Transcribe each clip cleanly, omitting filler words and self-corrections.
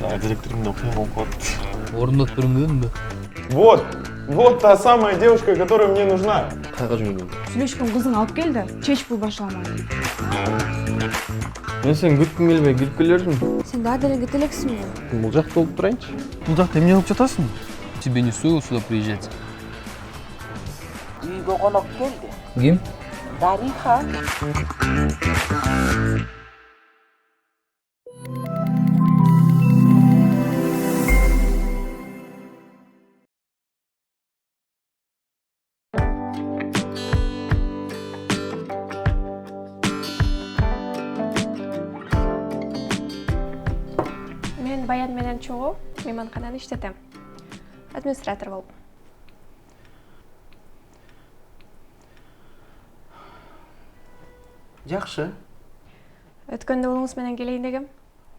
Директорымда окуя болуп калат. Орындап берем дедим да. Вот та самая девушка, которая мне нужна. Кайга жөнөдүм. Сүйлөшкөн кызың алып кел да, чеч бул башламай. Мен сени күткүм келбей кирип келердим. Сен дагы деле кете элексиңби? Бул жакта болуп турайынчы. Бул жакта эмне кылып жатасың? Тебе не стоило сюда приезжать. Үйгө конок келди. Ким? Дариха. Мен Баян менен чогуу мейманканада иштетем. Администратор болуп. Жакшы. Өткөндө улуңуз менен келейин дегем.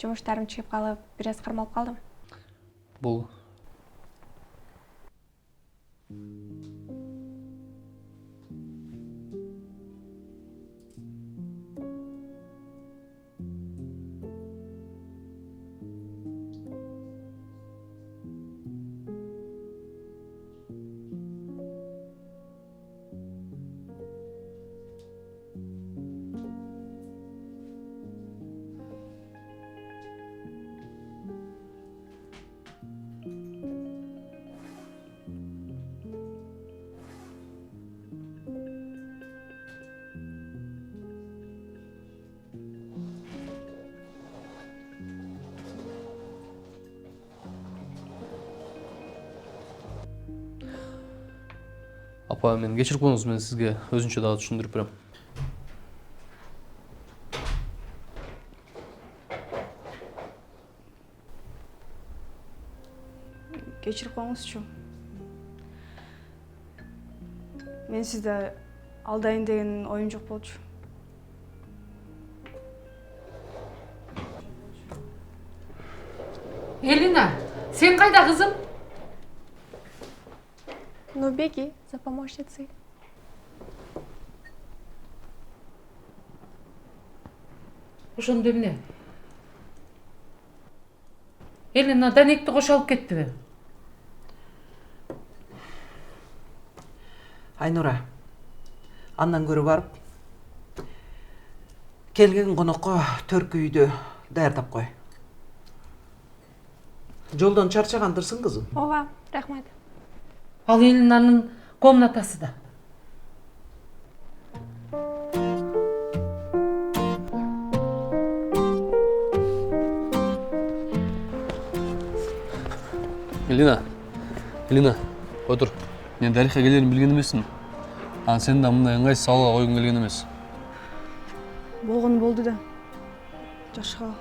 Жумуштарым чыгып калып, бир аз кармалып калдым. Бул. Апа, мен кечирип коюңуз, мен сизге өзүнчө дагы түшүндүрүп берем. Кечирип коюңузчу. Мен сизди алдайын деген оюм жок болчу. Элина, сен кайда кызым? Ну, беги за помощницей. Ошондо эмне? Элина Данекти кошо алып кеттиби? Айнура. Андан көрү барып, келген конокко төркү үйдө даярдап кой. Жолдон чарчагандырсың, кызым. Ооба, рахмат. Ал Элинанын комнатасы да. Элина, отур. Мен Дариха келерин билген эмесмин. Анан сен да мындай ыңгайсыз абалга койгуң келген эмес. Болгон болду да. Жашка.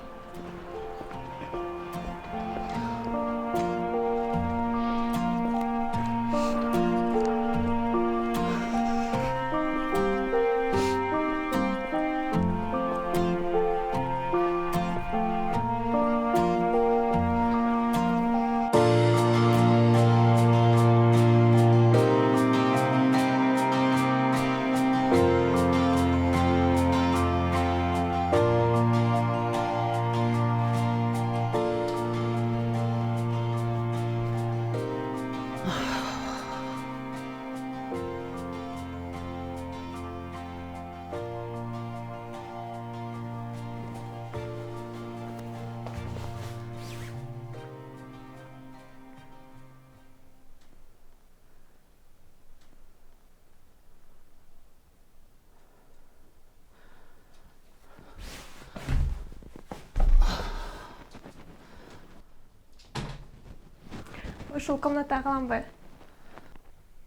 Ушул комната каламбы?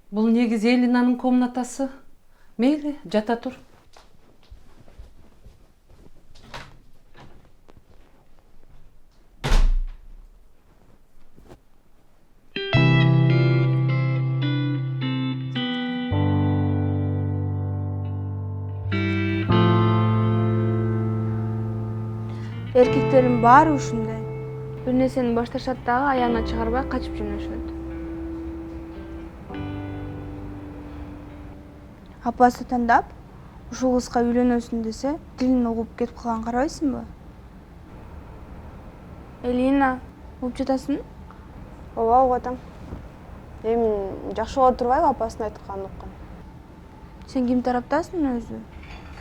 Бул негизи Элинанын комнатасы. Мейли, жата тур. Эркектердин баары ушундай. Бир нерсени башташат дагы аягына чыгарбай качып жөнөшөт. Апасы тандап, ушул кызга үйлөнөсүн десе, тилин угуп кетип калган карабайсыңбы? Элина, Угуп жатасың? Ооба, угуп атам. Эми жакшы боло турбайбы апасынын айтканын уккан. Сен ким тараптасың өзү?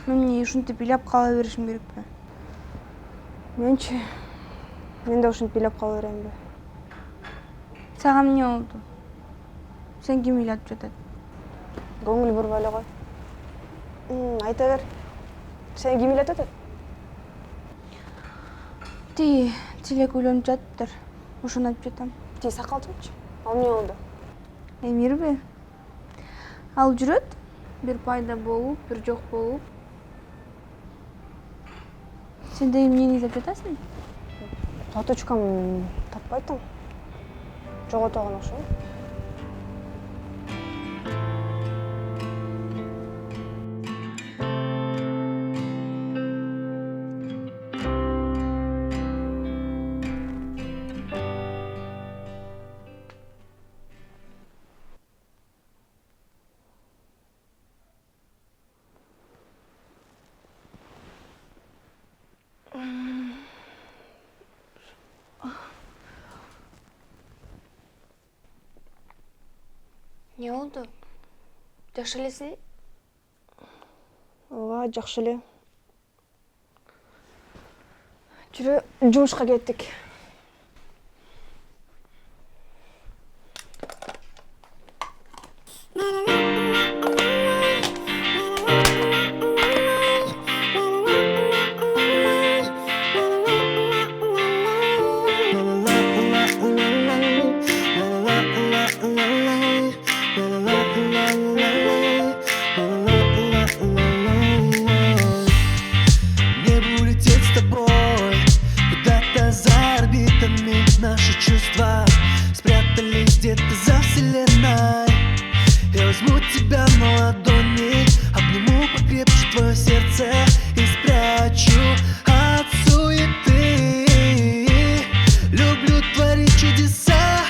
Мен ушинтип ыйлап кала беришим керекпи? Менчи мен да ушинтип ыйлап кала беремби? Сага эмне болду? Сен ким ыйлатып жатат? Көңүл бурбай эле кой. Айта бер. Сени ким ыйлатып атат? Тилек үйлөнүп жатыптыр. Ошону айтып жатам. Сакалчымчы? Ал эмне болду? Эмирби? Ал жүрөт. Бир пайда болуп, бир жок болуп. Сен деги эмнени издеп жатасың? Заточкам таппай атам. Жоготогон окшойм. Не болду? Жакшы элесиң? Ооба, жакшы эле. Жүрө, жумушка кеттик. Не улететь с тобой куда-то за орбитами. Наши чувства спрятались где-то за вселенной. Я возьму тебя на ладони, обниму покрепче твое сердце и спрячу от суеты. Люблю творить чудеса,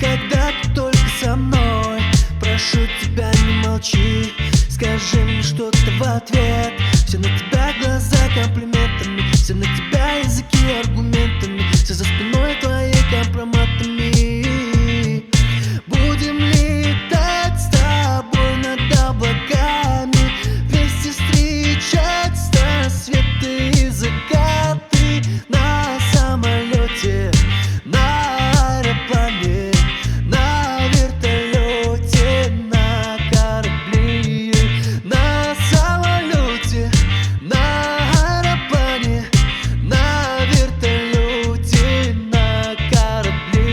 когда ты только со мной. Прошу тебя, не молчи, скажи мне что-то в ответ. Все на тебя глаза комплиментами, все на тебя языки аргументами, все за спиной твоей компроматами. Будем летать с тобой над облаками, вместе встречать рассветы и закаты. На самолете, на аэроплане, на вертолете, на корабле. На самолете, на аэроплане, на вертолете, на корабле.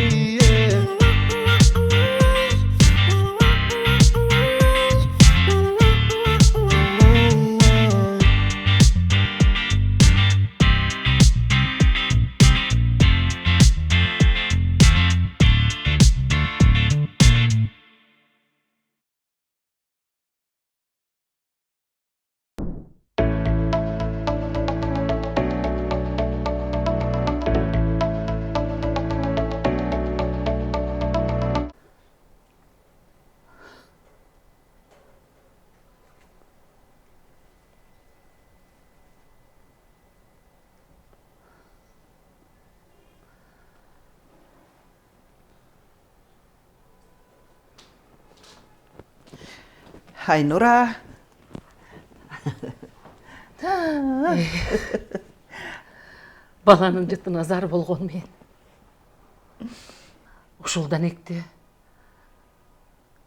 Айнура. Баланын жытына зар болгон мен. Ушулдан экти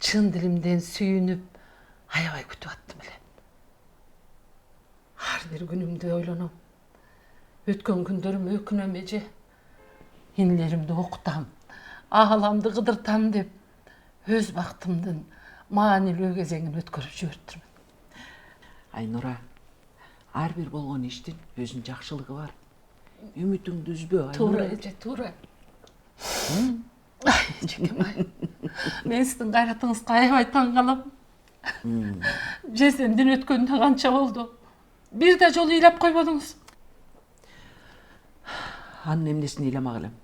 чын дилимден сүйүнүп, аябай күтүп аттым эле. Ар бир күнүмдү ойлоном. Өткөн күндөрүм өкүнөм эже. Инилеримди окутам, ааламды кыдыртам деп өз бактымдын маанилүү кезеңин өткөрүп жиберттирмин. Айнура, ар бир болгон иштин өзүнүн жакшылыгы бар. Үмүтүңдү үзбө, Айнура. Туура эже, туура. Эжекем ай, мен сиздин кайратыңызга аябай таң калам. Жездемдин өткөнүнө канча болду? Бир да жолу ыйлап койбодуңуз. Анын эмнесин ыйламак элем?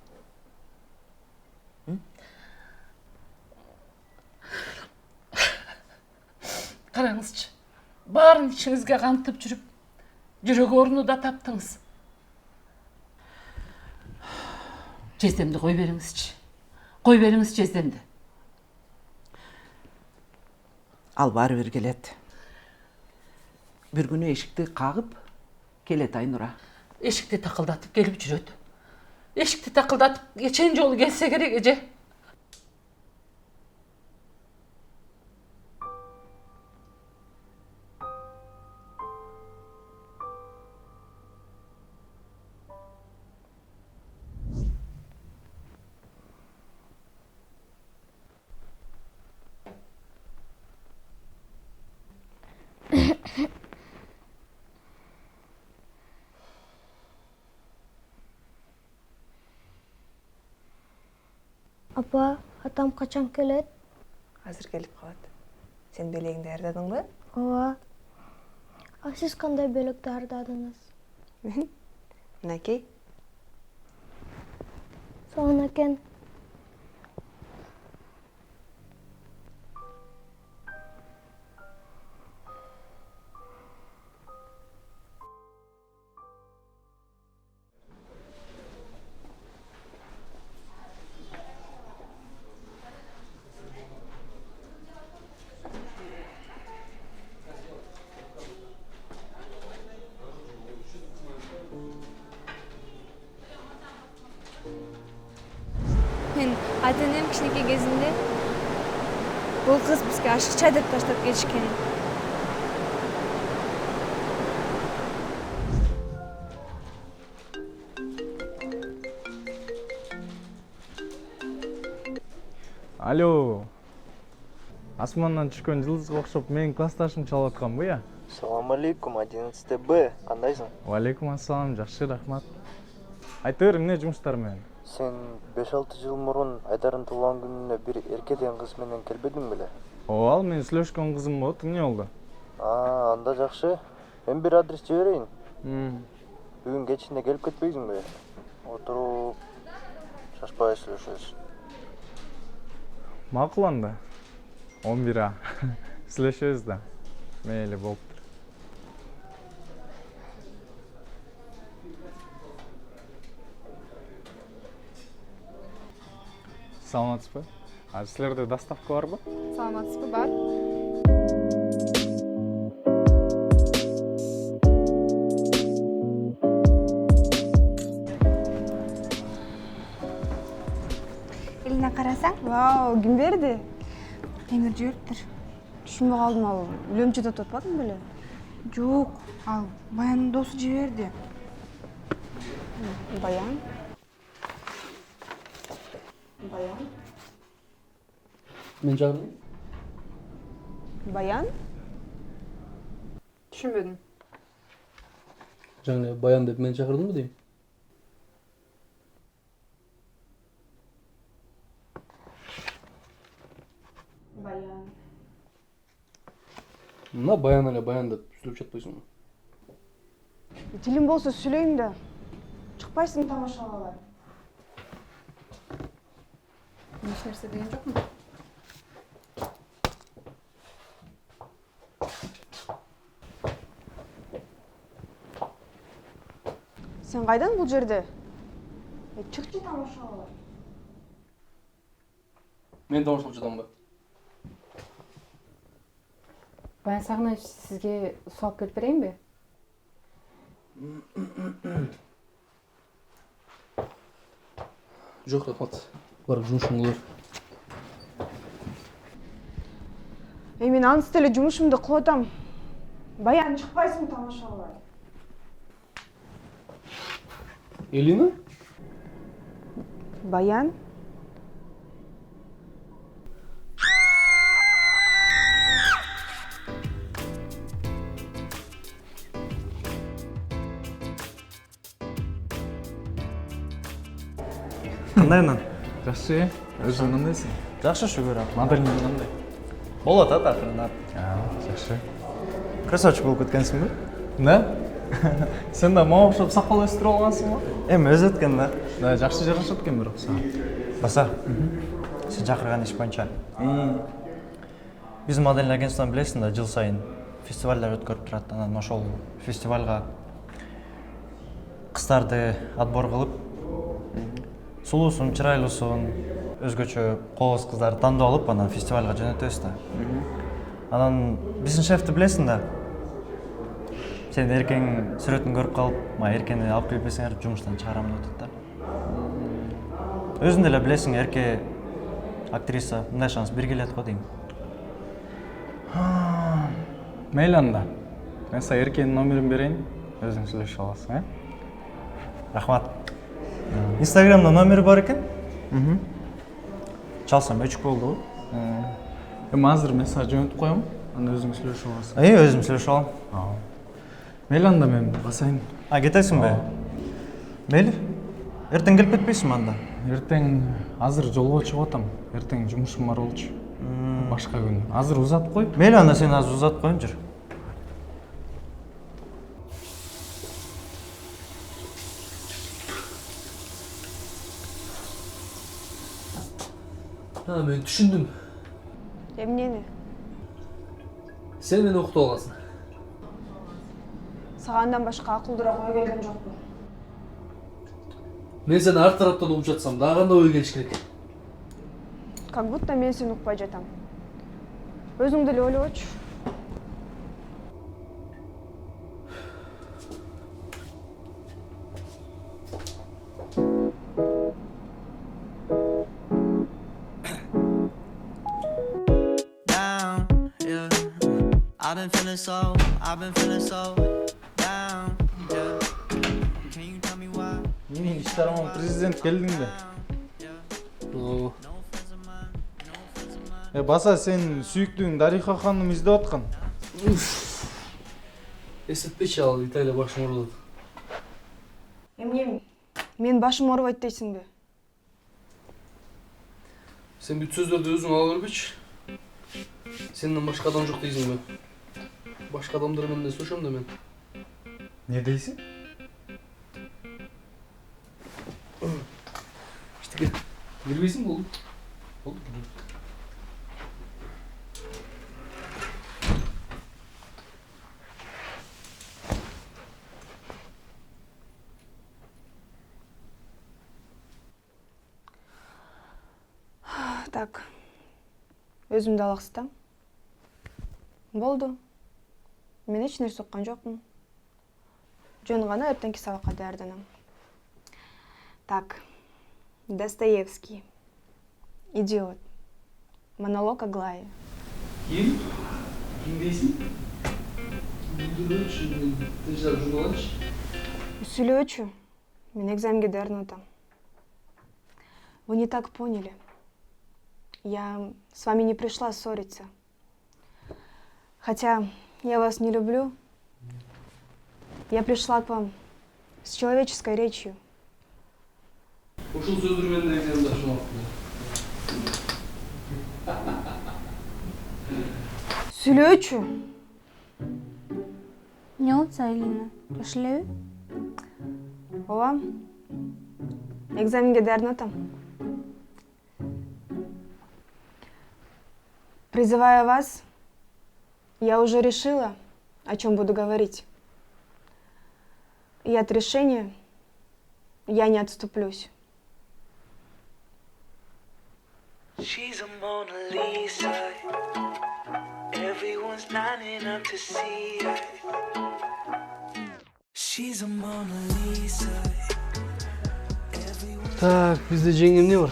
Караңызчы, баарын ичиңизге кантып жүрүп, жүрөк орну да таптыңыз. Жездемді қой беріңізші. Қой беріңіз жездемді. Ал барыбир келет. Bir күнү эшикти кагып келет Айнура. Eşikte takıldatıp gelip жүрөт. Eşikte takıldatıp geçen жолу келсе керек эже. Апа, атам качан келет? Азыр келип калат. Сен белегиңди ардадыңбы? Ооба. А сиз кандай белекти ардадыңыз? Мен? Мынакей. Соң экен. Мен ата-энем кичинекей кезинде бул кыз бизге ашыкча деп таштап кетишкен. Алло. Асманнан түшкөн жылдызга окшоп менин классташым чалып атканбы я? Салам алейкум, 11 Б. Кандайсың? Валейкум ассалам, жакшы, рахмат. Айта бер, эмне жумуштар менен? Сен 5-6 жыл мурун Айдардын туулган күнүнө бир Эрке деген кыз менен келбедиң беле? Ооба, ал менин сүйлөшкөн кызым болот, эмне болду? Анда жакшы. Мен бир адрес жиберейин. Бүгүн кечинде келип кетпейсиңби? Отуруп, шашпай сүйлөшөбүз. Макул анда. 11А. Сүйлөшөбүз да. Мейли болуптур. Саламатсызбы? Силерде доставка барбы? Саламатсызбы, бар. Элине карасаң, Вау, ким берди? Эмир жибериптир. Түшүнбөй калдым, ал үлөмчөдө отпадың беле? Жок, ал Баяндын досу жиберди. Баян. Баян. Мен чакырдым. Баян? Түшүнбөдүм. Жаңы Баян деп мен чакырдымбы дейм. Баян. Мына Баян эле Баян деп сүйлөп жатпайсыңбы? Тилим болсо сүйлөйм да. Чыкпайсың тамашага. Эч нерсе деген жокмун. Сен кайдан бул жерде? Чыкчы тамашага. Мен тамашалап жатамбы? Баян Сагынач, сизге суу алып келип берейинби? Жок, рахмат. Барып жумушуң кылыр. Мен аныс деле жумушумду кылып атам. Баян, чыкпайсың тамашага. Элина? Баян? Кандайынан? Жакшы, өзүң кандайсың? Жакшы шүгүр. Моделиң кандай? Болот акырындап. Жакшы. Красавчик болуп кеткенсиңби? Да? Сен да мага окшоп сакал өстүрүп алгансыңбы? Эми өзү өткөн да. Да, жакшы жарашат экен бирок сага. Баса. Сен чакырган иш боюнча. Биз модель агентстводан билесиң да, жыл сайын фестивалдар өткөрүп турат. Анан ошол фестивалга кыздарды отбор кылып, сулуусун, чырайлуусун, өзгөчө кооз кыздарды тандап алып, анан фестивалга жөнөтөбүз да. Анан биздин шефти билесиң да. Сен эркең сүрөтүн көрүп калып, эркени алып келип берсеңер жумуштан чыгарам деп атат да. Өзүң деле билесиң, эрке актриса, мындай шанс бир келет го дейм. Мейли анда. Мен сага эркенин номерин берейин, өзүң сүйлөшүп аласың, Рахмат. Инстаграмда номери бар экен? Чалсам өчүк болду. Эми азыр мен сага жөнөтүп коем, анда өзүң сүйлөшүп аласың. Өзүм сүйлөшүп алам. Мейли анда мен басайын. Кетесиңби? Мейли. Эртең келип кетпейсиңби анда? Эртең азыр жолго чыгып атам. Эртең жумушум бар болчу. Башка күн. Азыр узатып кой. Мейли анда сен азыр узатып коем жүр. Мен түшүндүм. Эмнени? Сен мени окутуп алгансың. Сага андан башка акылдуураак ой келген жокпу? Мен сени арт тараптан угуп жатсам, дагы кандай ой келиш керек? Как будто мен сени укпай жатам. Өзүң деле ойлобочу. I've been feeling so down, yeah. Can you tell me why? Менин иштараман президент келдиңби? Баса сен сүйүктүүң Дариха ханым издеп аткан. Эсетпечи, ал Италия башым оорулат. Эмне? Мен башым оорубайт дейсиңби? Сен бүт сөздөрдү өзүң ала бербечи. Сенден башка адам жок дейсиңби? Башка адамдар менен сүйлөшөм да мен. Не дейсиң? İşte girmeysin mi oldu? Oldu. Так. Өзүмдү алаксытам. Болду. Мен эч нерсе уккан жокмун. Жөн гана эртеңки сабакка даярданам. Так. Достоевский. Идиот. Монолог Аглаи. Ким? Ким дейсиң? Билдирүүчү, тынчтап журналчы. Сүйлөөчү. Мен экзаменге даярданып атам. Вы не так поняли. Я с вами не пришла ссориться. Хотя я вас не люблю. Я пришла к вам с человеческой речью. Ушул сөздөр менен да экзаменде ашылмапты. Сүйлөөчү. Не болду Элина? Жаш элеби? Ооба. Экзаменге даярданып атам. Призывая вас, я уже решила, о чем буду говорить. И от решения я не отступлюсь. She's a Mona Lisa. Everyone's lining up to see her. She's a Mona Lisa. Так, бизде жеңем не бар?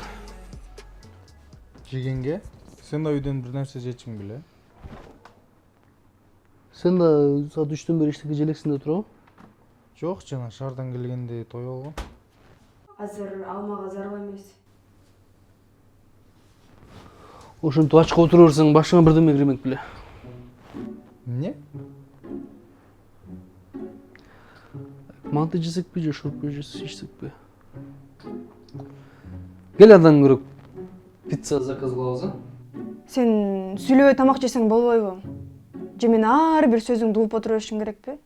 Жегенге? Сен да үйдөн бир нерсе жечиң беле? Сен да саат 3-төн бери иштекке желексиң да турабы? Жок, жана шаардан келгенде той болгон. Азыр алмага зарыл эмес. Ошентип ачка отура берсең, башыңа бирдеме кирмек беле. Эмне? Манты жесекпи же шурпу ичсекпи? Кел андан көрөк пицца заказ кылабыз, а? Сен сүйлөбөй тамак жесең болбойбу? Же мен ар бир сөзүңдү угуп отура беришим керекпи?